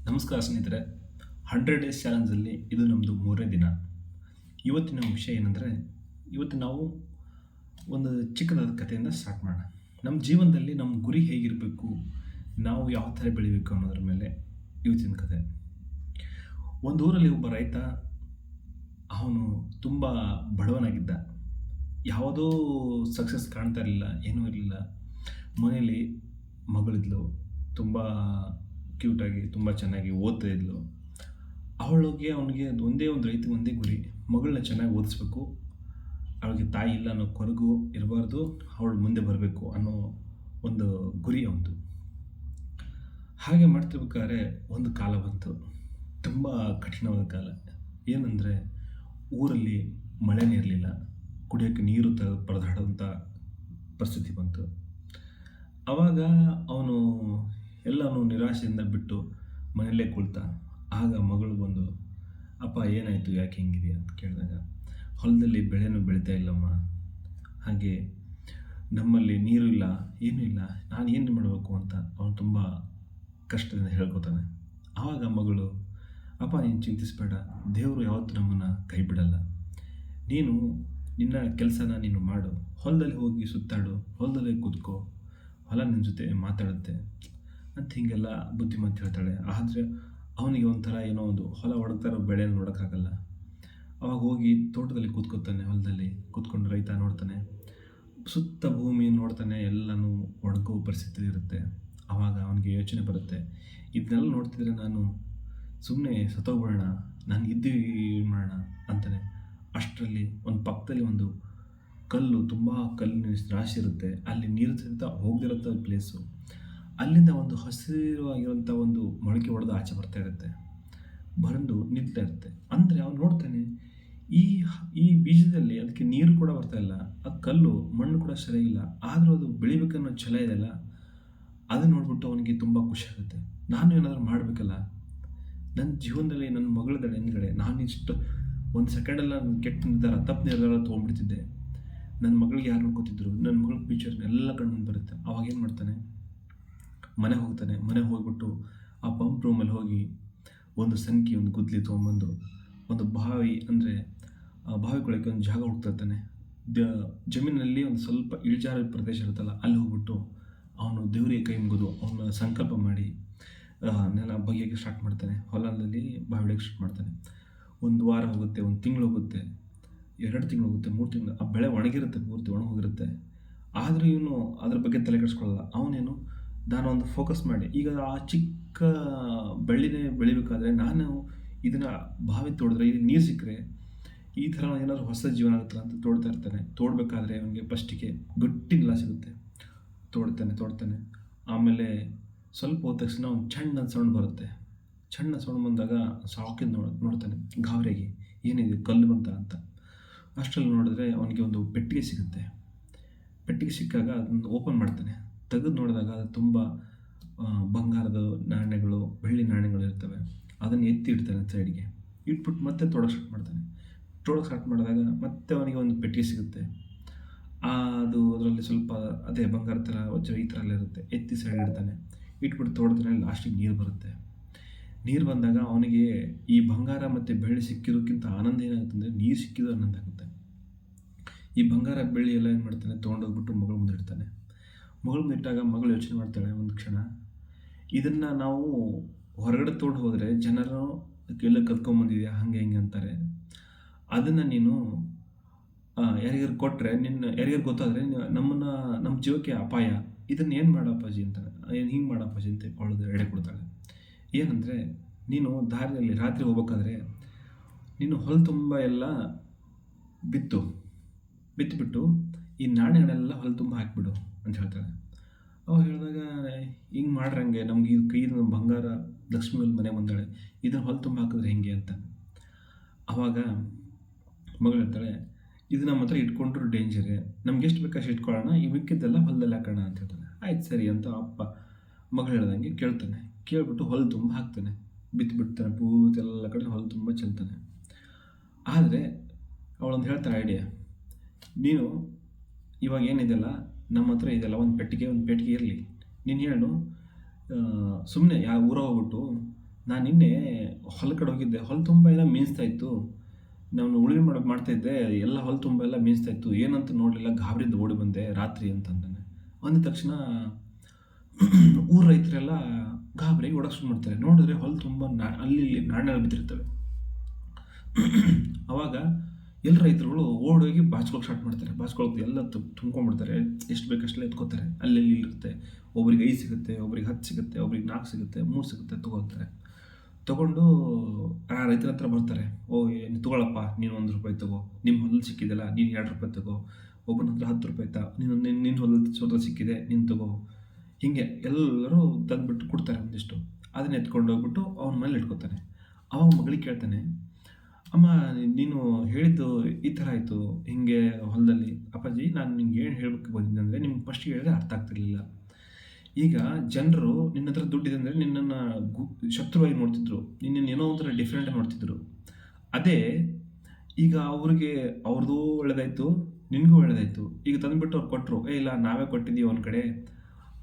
ನಮಸ್ಕಾರ ಸ್ನೇಹಿತರೆ. 100 ಡೇಸ್ ಚಾಲೆಂಜಲ್ಲಿ ಇದು ನಮ್ಮದು 3ನೇ ದಿನ. ಇವತ್ತಿನ ವಿಷಯ ಏನಂದರೆ, ಇವತ್ತು ನಾವು ಒಂದು ಚಿಕ್ಕದಾದ ಕಥೆಯಿಂದ ಸ್ಟಾರ್ಟ್ ಮಾಡೋಣ. ನಮ್ಮ ಜೀವನದಲ್ಲಿ ನಮ್ಮ ಗುರಿ ಹೇಗಿರಬೇಕು, ನಾವು ಯಾವ ಥರ ಬೆಳಿಬೇಕು ಅನ್ನೋದ್ರ ಮೇಲೆ ಇವತ್ತಿನ ಕಥೆ. ಒಂದು ಊರಲ್ಲಿ ಒಬ್ಬ ರೈತ, ಅವನು ತುಂಬ ಬಡವನಾಗಿದ್ದ. ಯಾವುದೋ ಸಕ್ಸಸ್ ಕಾಣ್ತಾ ಇರಲಿಲ್ಲ, ಏನೂ ಇರಲಿಲ್ಲ. ಮನೆಯಲ್ಲಿ ಮಗಳಿದ್ಲು, ತುಂಬ ಕ್ಯೂಟಾಗಿ, ತುಂಬ ಚೆನ್ನಾಗಿ ಓದ್ತಾ ಇದ್ಲು. ಅವನಿಗೆ ಒಂದೇ ಒಂದು ರೈತ ಒಂದೇ ಗುರಿ, ಮಗಳನ್ನ ಚೆನ್ನಾಗಿ ಓದಿಸ್ಬೇಕು. ಅವಳಿಗೆ ತಾಯಿ ಇಲ್ಲ ಅನ್ನೋ ಕೊರಗು ಇರಬಾರ್ದು, ಅವಳು ಮುಂದೆ ಬರಬೇಕು ಅನ್ನೋ ಒಂದು ಗುರಿ ಅವನದು. ಹಾಗೆ ಮಾಡ್ತಿರ್ಬೇಕಾದ್ರೆ ಒಂದು ಕಾಲ ಬಂತು, ತುಂಬ ಕಠಿಣವಾದ ಕಾಲ. ಏನಂದರೆ, ಊರಲ್ಲಿ ಮಳೆನೇ ಇರಲಿಲ್ಲ, ಕುಡಿಯೋಕ್ಕೆ ನೀರು ಪರದಾಡುವಂಥ ಪರಿಸ್ಥಿತಿ ಬಂತು. ಆವಾಗ ಅವನು ಎಲ್ಲನೂ ನಿರಾಶೆಯಿಂದ ಬಿಟ್ಟು ಮನೆಯಲ್ಲೇ ಕುಳಿತ. ಆಗ ಮಗಳು ಬಂದು, ಅಪ್ಪ ಏನಾಯಿತು, ಯಾಕೆ ಹಿಂಗಿದೆಯಾ ಅಂತ ಕೇಳಿದಾಗ, ಹೊಲದಲ್ಲಿ ಬೆಳೆನೂ ಬೆಳೀತಾ ಇಲ್ಲಮ್ಮ, ಹಾಗೆ ನಮ್ಮಲ್ಲಿ ನೀರು ಇಲ್ಲ, ಏನೂ ಇಲ್ಲ, ನಾನು ಏನು ಮಾಡಬೇಕು ಅಂತ ಅವನು ತುಂಬ ಕಷ್ಟದಿಂದ ಹೇಳ್ಕೊತಾನೆ. ಆವಾಗ ಮಗಳು, ಅಪ್ಪ ನೀನು ಚಿಂತಿಸಬೇಡ, ದೇವರು ಯಾವತ್ತೂ ನಮ್ಮನ್ನು ಕೈ ಬಿಡಲ್ಲ. ನೀನು ನಿನ್ನ ಕೆಲಸನ ನೀನು ಮಾಡು, ಹೊಲದಲ್ಲಿ ಹೋಗಿ ಸುತ್ತಾಡು, ಹೊಲದಲ್ಲೇ ಕೂತ್ಕೋ, ಹೊಲ ನಿನ್ನ ಜೊತೆ ಮಾತಾಡುತ್ತೆ ಅಂತ ಹೀಗೆಲ್ಲ ಬುದ್ಧಿಮಾತು ಹೇಳ್ತಾಳೆ. ಆದರೆ ಅವನಿಗೆ ಒಂಥರ ಏನೋ ಒಂದು ಹೊಲ ಹೊಡ್ತಾರೋ ಬೆಳೆಯನ್ನು ನೋಡೋಕ್ಕಾಗಲ್ಲ. ಅವಾಗ ಹೋಗಿ ತೋಟದಲ್ಲಿ ಕೂತ್ಕೊತಾನೆ, ಹೊಲದಲ್ಲಿ ಕೂತ್ಕೊಂಡು ರೈತ ನೋಡ್ತಾನೆ, ಸುತ್ತ ಭೂಮಿ ನೋಡ್ತಾನೆ, ಎಲ್ಲನೂ ಒಣಗೋ ಪರಿಸ್ಥಿತಿ ಇರುತ್ತೆ. ಆವಾಗ ಅವನಿಗೆ ಯೋಚನೆ ಬರುತ್ತೆ, ಇದನ್ನೆಲ್ಲ ನೋಡ್ತಿದ್ರೆ ನಾನು ಸುಮ್ಮನೆ ಸತ್ತೋಗ್ಬಿಡೋಣ, ನಾನು ಇದ್ದು ಮಾಡೋಣ ಅಂತಾನೆ. ಅಷ್ಟರಲ್ಲಿ ಒಂದು ಪಕ್ಕದಲ್ಲಿ ಒಂದು ಕಲ್ಲು, ತುಂಬ ಕಲ್ಲಿನ ರಾಶಿ ಇರುತ್ತೆ, ಅಲ್ಲಿ ನೀರು ಸಹಿತ ಹೋಗದಿರೋಂಥ ಪ್ಲೇಸು. ಅಲ್ಲಿಂದ ಒಂದು ಹಸಿರಾಗಿರೋಂಥ ಒಂದು ಮೊಳಕೆ ಹೊಡೆದು ಆಚೆ ಬರ್ತಾ ಇರುತ್ತೆ, ಬಂದು ನಿಲ್ತಾ ಇರುತ್ತೆ. ಅಂದರೆ ಅವನು ನೋಡ್ತಾನೆ, ಈ ಬೀಜದಲ್ಲಿ ಅದಕ್ಕೆ ನೀರು ಕೂಡ ಬರ್ತಾ ಇಲ್ಲ, ಆ ಕಲ್ಲು ಮಣ್ಣು ಕೂಡ ಸರಿಯಾಗಿಲ್ಲ, ಆದರೂ ಅದು ಬೆಳಿಬೇಕನ್ನೋ ಛಲ ಇದೆಯಲ್ಲ, ಅದನ್ನು ನೋಡ್ಬಿಟ್ಟು ಅವನಿಗೆ ತುಂಬ ಖುಷಿ ಆಗುತ್ತೆ. ನಾನು ಏನಾದರೂ ಮಾಡಬೇಕಲ್ಲ, ನನ್ನ ಜೀವನದಲ್ಲಿ ನನ್ನ ಮಗಳದ ಹಿಂದ್ಗಡೆ ನಾನು ಇಷ್ಟು ಒಂದು ಸೆಕೆಂಡೆಲ್ಲ ಕೆಟ್ಟ ತಪ್ಪು ನಿರ್ಧಾರ ತೊಗೊಂಡ್ಬಿಡ್ತಿದ್ದೆ. ನನ್ನ ಮಗಳಿಗೆ ಯಾರು ನೋಡ್ಕೊತಿದ್ರು, ನನ್ನ ಮಗಳ ಫ್ಯೂಚರ್ನ ಎಲ್ಲ ಕಣ್ಣು ಬರುತ್ತೆ. ಅವಾಗ ಏನು ಮಾಡ್ತಾನೆ, ಮನೆಗೆ ಹೋಗ್ತಾನೆ. ಮನೆಗೆ ಹೋಗ್ಬಿಟ್ಟು ಆ ಪಂಪ್ ರೂಮಲ್ಲಿ ಹೋಗಿ ಒಂದು ಗುದ್ದಲಿ ತೊಗೊಂಬಂದು, ಒಂದು ಬಾವಿ, ಅಂದರೆ ಬಾವಿ ಕೊಳಕ್ಕೆ ಒಂದು ಜಾಗ ಹುಡ್ತಾನೆ. ಜಮೀನಲ್ಲಿ ಒಂದು ಸ್ವಲ್ಪ ಇಳಿಜಾರ ಪ್ರದೇಶ ಇರುತ್ತಲ್ಲ, ಅಲ್ಲಿ ಹೋಗ್ಬಿಟ್ಟು ಅವನು ದೇವರಿಗೆ ಕೈ ಮುಗಿದು ಅವನ ಸಂಕಲ್ಪ ಮಾಡಿ ನೆಲ ಬಗೆಯೋಕ್ಕೆ ಸ್ಟಾರ್ಟ್ ಮಾಡ್ತಾನೆ. ಹೊಲದಲ್ಲಿ ಬಾವಿ ಹೊಡೆಯೋಕ್ಕೆ ಸ್ಟಾರ್ಟ್ ಮಾಡ್ತಾನೆ. ಒಂದು ವಾರ ಹೋಗುತ್ತೆ, ಒಂದು ತಿಂಗಳು ಹೋಗುತ್ತೆ, 2 ತಿಂಗಳು ಹೋಗುತ್ತೆ, 3 ತಿಂಗಳು. ಆ ಬೆಳೆ ಒಣಗಿರುತ್ತೆ, ಪೂರ್ತಿ ಒಣಗೋಗಿರುತ್ತೆ. ಆದರೂ ಇವನು ಅದ್ರ ಬಗ್ಗೆ ತಲೆ ಕೆಡಿಸ್ಕೊಳ್ಳಲ್ಲ. ಅವನೇನು, ನಾನು ಒಂದು ಫೋಕಸ್ ಮಾಡಿ, ಈಗ ಆ ಚಿಕ್ಕ ಬೆಳ್ಳಿನೇ ಬೆಳಿಬೇಕಾದ್ರೆ ನಾನು ಇದನ್ನು ಬಾವಿ ತೋಡಿದ್ರೆ, ಇಲ್ಲಿ ನೀರು ಸಿಕ್ಕರೆ ಈ ಥರ ಏನಾದರೂ ಹೊಸ ಜೀವನ ಆಗುತ್ತಲ್ಲ ಅಂತ ತೋಡ್ತಾ ಇರ್ತಾನೆ. ತೋಡಬೇಕಾದ್ರೆ ಅವನಿಗೆ ಫಸ್ಟಿಗೆ ಗಟ್ಟಿ ನೆಲ ಸಿಗುತ್ತೆ, ತೋಡ್ತಾನೆ. ಆಮೇಲೆ ಸ್ವಲ್ಪ ಹೋದ ತಕ್ಷಣ ಒಂದು ಸಣ್ಣ ಸೌಂಡ್ ಬರುತ್ತೆ. ಸಣ್ಣ ಸೌಂಡ್ ಬಂದಾಗ ಸಾಕಿಂದ ನೋಡ್ತಾನೆ, ಗಾಬರಿಯಾಗಿ ಏನಿದೆ, ಕಲ್ಲು ಬಂತ ಅಂತ. ಅಷ್ಟರಲ್ಲಿ ನೋಡಿದ್ರೆ ಅವನಿಗೆ ಒಂದು ಪೆಟ್ಟಿಗೆ ಸಿಗುತ್ತೆ. ಪೆಟ್ಟಿಗೆ ಸಿಕ್ಕಾಗ ಅದನ್ನು ಓಪನ್ ಮಾಡ್ತಾನೆ. ತೆಗೆದು ನೋಡಿದಾಗ ಅದು ತುಂಬ ಬಂಗಾರದ ನಾಣ್ಯಗಳು, ಬೆಳ್ಳಿ ನಾಣ್ಯಗಳು ಇರ್ತವೆ. ಅದನ್ನು ಎತ್ತಿ ಇಡ್ತಾನೆ ಸೈಡ್ಗೆ. ಇಟ್ಬಿಟ್ಟು ಮತ್ತೆ ತೋಡೋಕೆ ಸ್ಟಾರ್ಟ್ ಮಾಡಿದಾಗ ಮತ್ತೆ ಅವನಿಗೆ ಒಂದು ಪೆಟ್ಟಿಗೆ ಸಿಗುತ್ತೆ. ಅದು ಅದರಲ್ಲಿ ಸ್ವಲ್ಪ ಅದೇ ಬಂಗಾರ ಥರ, ವಜ್ರ ಈ ಥರ ಎಲ್ಲ ಇರುತ್ತೆ. ಎತ್ತಿ ಸೈಡ್ ಇಡ್ತಾನೆ, ಇಟ್ಬಿಟ್ಟು ತೋಡಿದ್ರೆ ಲಾಸ್ಟಿಗೆ ನೀರು ಬರುತ್ತೆ. ನೀರು ಬಂದಾಗ ಅವನಿಗೆ ಈ ಬಂಗಾರ ಮತ್ತು ಬೆಳ್ಳಿ ಸಿಕ್ಕಿರೋಕ್ಕಿಂತ ಆನಂದ ಏನಾಗುತ್ತೆ ಅಂದರೆ, ನೀರು ಸಿಕ್ಕಿದ್ದು ಆನಂದ ಆಗುತ್ತೆ. ಈ ಬಂಗಾರ ಬೆಳ್ಳಿ ಎಲ್ಲ ಏನು ಮಾಡ್ತಾನೆ, ತೊಗೊಂಡೋಗ್ಬಿಟ್ಟು ಮಗಳ ಮುಂದೆ ಇಡ್ತಾನೆ. ಮಗಳ ಮುಂದೆ ಇಟ್ಟಾಗ ಮಗಳು ಯೋಚನೆ ಮಾಡ್ತಾಳೆ ಒಂದು ಕ್ಷಣ, ಇದನ್ನು ನಾವು ಹೊರಗಡೆ ತೊಗೊಂಡು ಹೋದರೆ ಜನರು ಎಲ್ಲ ಕಲ್ತ್ಕೊಂಬಂದಿದೆಯಾ ಹಾಗೆ ಹಿಂಗೆ ಅಂತಾರೆ. ಅದನ್ನು ನೀನು ಯಾರಿಗಾರು ಕೊಟ್ಟರೆ, ಯಾರಿಗಾರು ಗೊತ್ತಾದರೆ ನಮ್ಮ ಜೀವಕ್ಕೆ ಅಪಾಯ. ಇದನ್ನು ಏನು ಮಾಡಪ್ಪಾಜಿ ಅಂತಾನೆ. ಏನು ಹಿಂಗೆ ಮಾಡಪ್ಪಾಜಿ ಅಂತ ಅವಳದು ಎಡೆ ಕೊಡ್ತಾಳೆ. ಏನಂದರೆ, ನೀನು ದಾರಿಯಲ್ಲಿ ರಾತ್ರಿ ಹೋಗ್ಬೇಕಾದ್ರೆ ನೀನು ಹೊಲ ತುಂಬ ಎಲ್ಲ ಬಿತ್ತುಬಿಟ್ಟು ಈ ನಾಣ್ಯಗಳೆಲ್ಲ ಹೊಲ ತುಂಬ ಹಾಕಿಬಿಡು ಅಂತ ಹೇಳ್ತಾಳೆ. ಅವಾಗ ಹೇಳಿದಾಗ, ಹಿಂಗೆ ಮಾಡ್ರಂಗೆ, ನಮ್ಗೆ ಇದು ಕೈದು ಬಂಗಾರ ಲಕ್ಷ್ಮಿ ಮನೆ ಬಂದಾಳೆ, ಇದನ್ನು ಹೊಲ ತುಂಬ ಹಾಕಿದ್ರೆ ಹೆಂಗೆ ಅಂತ. ಆವಾಗ ಮಗಳು ಹೇಳ್ತಾಳೆ, ಇದು ನಮ್ಮ ಹತ್ರ ಇಟ್ಕೊಂಡ್ರು ಡೇಂಜರೇ, ನಮ್ಗೆ ಎಷ್ಟು ಬೇಕಷ್ಟು ಇಟ್ಕೊಳ್ಳೋಣ, ಈ ಮಿಕ್ಕಿದ್ದೆಲ್ಲ ಹೊಲದಲ್ಲಿ ಹಾಕೋಣ ಅಂತ ಹೇಳ್ತಾನೆ. ಆಯ್ತು ಸರಿ ಅಂತ ಅಪ್ಪ ಮಗಳು ಹೇಳ್ದಂಗೆ ಕೇಳ್ತಾನೆ. ಕೇಳ್ಬಿಟ್ಟು ಹೊಲ ತುಂಬ ಹಾಕ್ತಾನೆ, ಬಿತ್ತುಬಿಡ್ತಾನೆ, ಪೂರ್ತಿ ಎಲ್ಲ ಕಡೆ ಹೊಲ ತುಂಬ ಚೆಲ್ತಾನೆ. ಆದರೆ ಅವಳೊಂದು ಹೇಳ್ತಾಳೆ ಐಡಿಯಾ, ನೀನು ಇವಾಗ ಏನಿದೆಲ್ಲ ನಮ್ಮ ಹತ್ರ ಇದೆಲ್ಲ, ಒಂದು ಪೆಟ್ಟಿಗೆ ಇರಲಿ, ನೀನು ಹೇಳು, ಸುಮ್ಮನೆ ಯಾವ ಊರ ಹೋಗ್ಬಿಟ್ಟು ನಾನು ನಿನ್ನೆ ಹೊಲ ಕಡೆ ಹೋಗಿದ್ದೆ. ಹೊಲ ತುಂಬ ಏನೋ ಮೀನ್ಸ್ತಾ ಇತ್ತು. ನಾನು ಉಳುಮೆ ಮಾಡ್ತಾಯಿದ್ದೆ. ಎಲ್ಲ ಹೊಲ ತುಂಬ ಎಲ್ಲ ಮೀನ್ಸ್ತಾ ಇತ್ತು. ಏನಂತ ನೋಡಲಿಲ್ಲ, ಗಾಬರಿಯಿಂದ ಓಡಿ ಬಂದೆ ರಾತ್ರಿ ಅಂತಂದಾನೆ. ಅಂದ ತಕ್ಷಣ ಊರ ರೈತರೆಲ್ಲ ಗಾಬರಿಯಾಗಿ ಓಡೋಕೆ ಶುರು ಮಾಡ್ತಾರೆ. ನೋಡಿದ್ರೆ ಹೊಲ ತುಂಬ ಅಲ್ಲಿ ಇಲ್ಲಿ ನಾಣ್ಯಗಳು ಬಿದ್ದಿರ್ತವೆ. ಅವಾಗ ಎಲ್ಲ ರೈತರುಗಳು ಓಡೋಗಿ ಬಾಚ್ಕೊಳಕ್ಕೆ ಸ್ಟಾರ್ಟ್ ಮಾಡ್ತಾರೆ. ಬಾಚ್ಕೊಳಕ್ಕೆ ಎಲ್ಲ ತುಂಬ್ಕೊಂಡ್ಬಿಡ್ತಾರೆ. ಎಷ್ಟು ಬೇಕು ಅಷ್ಟೆಲ್ಲ ಎತ್ಕೋತಾರೆ. ಅಲ್ಲೆಲ್ಲಿ ಇರುತ್ತೆ. ಒಬ್ರಿಗೆ 5 ಸಿಗುತ್ತೆ, ಒಬ್ರಿಗೆ 10 ಸಿಗುತ್ತೆ, ಒಬ್ರಿಗೆ 4 ಸಿಗುತ್ತೆ, 3 ಸಿಗುತ್ತೆ, ತೊಗೊಳ್ತಾರೆ. ತೊಗೊಂಡು ಆ ರೈತರ ಹತ್ರ ಬರ್ತಾರೆ. ನೀನು ತೊಗೊಳಪ್ಪ, ನೀನು ₹1 ತೊಗೋ. ನಿಮ್ಮ ಹೊಲದಲ್ಲಿ ಸಿಕ್ಕಿದೆಯಲ್ಲ, ನೀನು ₹2 ತೊಗೋ. ಒಬ್ಬನ ಹತ್ರ ₹10 ನಿನ್ನ ಹೊಲದಲ್ಲಿ ಸಿಕ್ಕಿದೆ, ನೀನು ತೊಗೋ. ಹೀಗೆ ಎಲ್ಲರೂ ತಂದುಬಿಟ್ಟು ಕೊಡ್ತಾರೆ ಒಂದಿಷ್ಟು. ಅದನ್ನ ಎತ್ಕೊಂಡು ಹೋಗ್ಬಿಟ್ಟು ಅವನ ಮೇಲೆ ಇಟ್ಕೋತಾನೆ. ಅವಾಗ ಮಗಳಿಗೆ ಕೇಳ್ತಾನೆ, ಅಮ್ಮ ನೀನು ಹೇಳಿದ್ದು ಈ ಥರ ಆಯಿತು, ಹಿಂಗೆ ಹೊಲದಲ್ಲಿ. ಅಪ್ಪಾಜಿ, ನಾನು ನಿಮ್ಗೆ ಏನು ಹೇಳಬೇಕು ಬಂದಿದ್ದೆ ಅಂದರೆ, ನಿಮ್ಗೆ ಫಸ್ಟಿಗೆ ಹೇಳಿದ್ರೆ ಅರ್ಥ ಆಗ್ತಿರ್ಲಿಲ್ಲ. ಈಗ ಜನರು ನಿನ್ನ ಹತ್ರ ದುಡ್ಡಿದೆ ಅಂದರೆ ನಿನ್ನನ್ನು ಶತ್ರುವಾಗಿ ನೋಡ್ತಿದ್ರು. ನಿನ್ನನ್ನು ಏನೋ ಒಂಥರ ಡಿಫ್ರೆಂಟಾಗಿ ನೋಡ್ತಿದ್ರು. ಅದೇ ಈಗ ಅವ್ರಿಗೆ ಅವ್ರದ್ದು ಒಳ್ಳೇದಾಯಿತು, ನಿನಗೂ ಒಳ್ಳೇದಾಯಿತು. ಈಗ ತಂದುಬಿಟ್ಟು ಅವ್ರು ಕೊಟ್ಟರು, ಇಲ್ಲ ನಾವೇ ಕೊಟ್ಟಿದ್ದೀವಿ ಅವನ ಕಡೆ,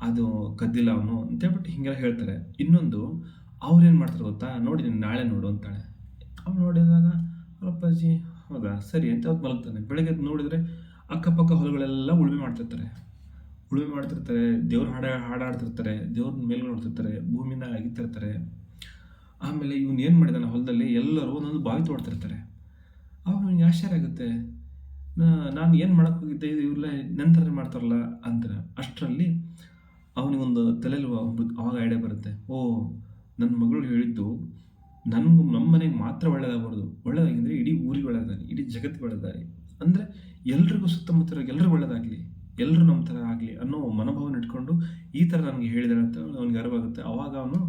ಅದು ಕದ್ದಿಲ್ಲ ಅವನು ಅಂತೇಳ್ಬಿಟ್ಟು ಹೀಗೆಲ್ಲ ಹೇಳ್ತಾರೆ. ಇನ್ನೊಂದು ಅವ್ರೇನು ಮಾಡ್ತಾರೆ ಗೊತ್ತಾ, ನೋಡಿ ನೀನು ನಾಳೆ ನೋಡು ಅಂತಾಳೆ. ಅವ್ನು ನೋಡಿದಾಗ, ಅಪ್ಪಾಜಿ ಹೌದಾ ಸರಿ ಅಂತ ಅವ್ರು ಮಲಗ್ತಾನೆ. ಬೆಳಗ್ಗೆ ನೋಡಿದರೆ ಅಕ್ಕಪಕ್ಕ ಹೊಲಗಳೆಲ್ಲ ಉಳುಮೆ ಮಾಡ್ತಿರ್ತಾರೆ. ದೇವ್ರ ಹಾಡಾಡ್ತಿರ್ತಾರೆ, ದೇವ್ರ ಮೇಲೆ ನೋಡ್ತಿರ್ತಾರೆ, ಭೂಮಿನ ಅಗಿತಿರ್ತಾರೆ. ಆಮೇಲೆ ಇವನು ಏನು ಮಾಡಿದಾನೆ ಹೊಲದಲ್ಲಿ, ಎಲ್ಲರೂ ಒಂದೊಂದು ಬಾವಿ ತೋಡ್ತಿರ್ತಾರೆ. ಅವಾಗ ನನಗೆ ಆಶ್ಚರ್ಯ ಆಗುತ್ತೆ. ನಾನು ಏನು ಮಾಡೋಕ್ಕೆ ಹೋಗಿದ್ದೆ, ಇವ್ರೆಲ್ಲ ನಂತರ ಮಾಡ್ತಾರಲ್ಲ ಅಂತಾರೆ. ಅಷ್ಟರಲ್ಲಿ ಅವನಿಗೊಂದು ತಲೆಯಲ್ಲಿ ಅವಾಗ ಐಡಿಯಾ ಬರುತ್ತೆ. ನನ್ನ ಮಗಳು ಹೇಳಿದ್ದು ನಮ್ಮ ಮನೆಗೆ ಮಾತ್ರ ಒಳ್ಳೆಯದಾಗಿದ್ದರೆ ಇಡೀ ಊರಿಗೆ ಒಳ್ಳೆಯದಾಗಲಿ, ಇಡೀ ಜಗತ್ತಿಗೆ ಒಳ್ಳೆಯದಾಗಲಿ. ಅಂದರೆ ಎಲ್ರಿಗೂ ಸುತ್ತಮುತ್ತ ಎಲ್ರಿಗೂ ಒಳ್ಳೆಯದಾಗಲಿ, ಎಲ್ಲರೂ ನಮ್ಮ ಥರ ಆಗಲಿ ಅನ್ನೋ ಮನೋಭಾವನ ಇಟ್ಕೊಂಡು ಈ ಥರ ನನಗೆ ಹೇಳಿದಾಳೆ ಅಂತ ಅವನಿಗೆ ಅರಿವಾಗುತ್ತೆ. ಆವಾಗ ಅವನು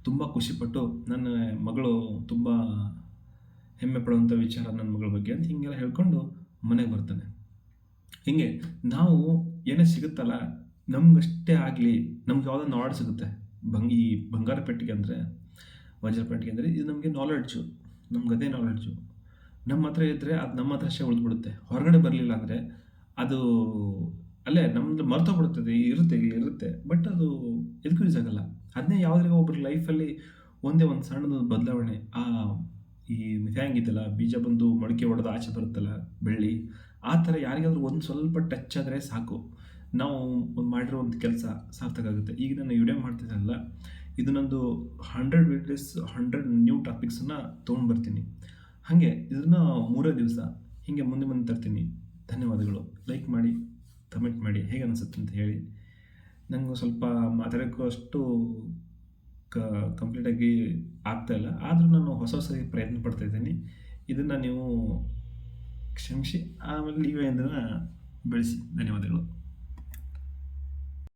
ತುಂಬ ಖುಷಿಪಟ್ಟು, ನನ್ನ ಮಗಳು ತುಂಬ ಹೆಮ್ಮೆ ಪಡುವಂಥ ವಿಚಾರ ನನ್ನ ಮಗಳ ಬಗ್ಗೆ ಅಂತ ಹೀಗೆಲ್ಲ ಹೇಳ್ಕೊಂಡು ಮನೆಗೆ ಬರ್ತಾನೆ. ಹೀಗೆ ನಾವು ಏನೇ ಸಿಗುತ್ತಲ್ಲ, ನಮಗಷ್ಟೇ ಆಗಲಿ, ನಮ್ಗೆ ಯಾವುದೋ ನಾಲೆಡ್ಜ್ ಸಿಗುತ್ತೆ. ಈ ಬಂಗಾರ ಪೆಟ್ಟಿಗೆ ಅಂದರೆ, ವಜ್ರ ಪೆಟ್ಟಿಗೆ ಅಂದರೆ ಇದು ನಮಗೆ ನಾಲೆಡ್ಜು, ನಮ್ಗೆ ಅದೇ ನಾಲೆಡ್ಜು. ನಮ್ಮ ಹತ್ರ ಇದ್ದರೆ ಅದು ನಮ್ಮ ಹತ್ರ ಅಷ್ಟೇ ಉಳಿದ್ಬಿಡುತ್ತೆ. ಹೊರಗಡೆ ಬರಲಿಲ್ಲ ಅಂದರೆ ಅದು ಅಲ್ಲೇ ನಮ್ಮದು ಮರ್ತೋಗ್ಬಿಡುತ್ತದೆ. ಇರುತ್ತೆ, ಬಟ್ ಅದು ಎದಕ್ಕೂ ಯೂಸ್ ಆಗಲ್ಲ. ಅದನ್ನೇ ಯಾವುದ್ರಾಗ ಒಬ್ಬರ ಲೈಫಲ್ಲಿ ಒಂದೇ ಒಂದು ಸಣ್ಣದು ಬದಲಾವಣೆ, ಈ ಹ್ಯಾಂಗಿದ್ದಲ್ಲ, ಬೀಜ ಬಂದು ಮೊಳಕೆ ಹೊಡೆದು ಆಚೆ ಬರುತ್ತಲ್ಲ ಬೆಳ್ಳಿ, ಆ ಥರ ಯಾರಿಗಾದ್ರೂ ಒಂದು ಸ್ವಲ್ಪ ಟಚ್ ಆದರೆ ಸಾಕು, ನಾವು ಮಾಡಿರೋ ಒಂದು ಕೆಲಸ ಸಾರ್ಥಕ ಆಗುತ್ತೆ. ಈಗ ನಾನು ವಿಡಿಯೋ ಮಾಡ್ತಿದ್ದಲ್ಲ, ಇದು ನಂದು 100 ವೀಡಿಯೋಸ್ 100 ನ್ಯೂ ಟಾಪಿಕ್ಸನ್ನು ತೊಗೊಂಡ್ಬರ್ತೀನಿ. ಹಾಗೆ ಇದನ್ನು 3 ದಿವಸ ಹೀಗೆ ಮುಂದೆ ತರ್ತೀನಿ. ಧನ್ಯವಾದಗಳು. ಲೈಕ್ ಮಾಡಿ, ಕಮೆಂಟ್ ಮಾಡಿ, ಹೇಗೆ ಅನಿಸುತ್ತೆ ಅಂತ ಹೇಳಿ. ನನಗೂ ಸ್ವಲ್ಪ ಮಾತಾಡೋಕ್ಕೂ ಅಷ್ಟು ಕಂಪ್ಲೀಟಾಗಿ ಆಗ್ತಾಯಿಲ್ಲ, ಆದರೂ ನಾನು ಹೊಸ ಪ್ರಯತ್ನ ಪಡ್ತಾಯಿದ್ದೀನಿ. ಇದನ್ನು ನೀವು ಕ್ಷಮಿಸಿ, ಆಮೇಲೆ ನೀವೇ ಇದನ್ನು ಬೆಳೆಸಿ. ಧನ್ಯವಾದಗಳು.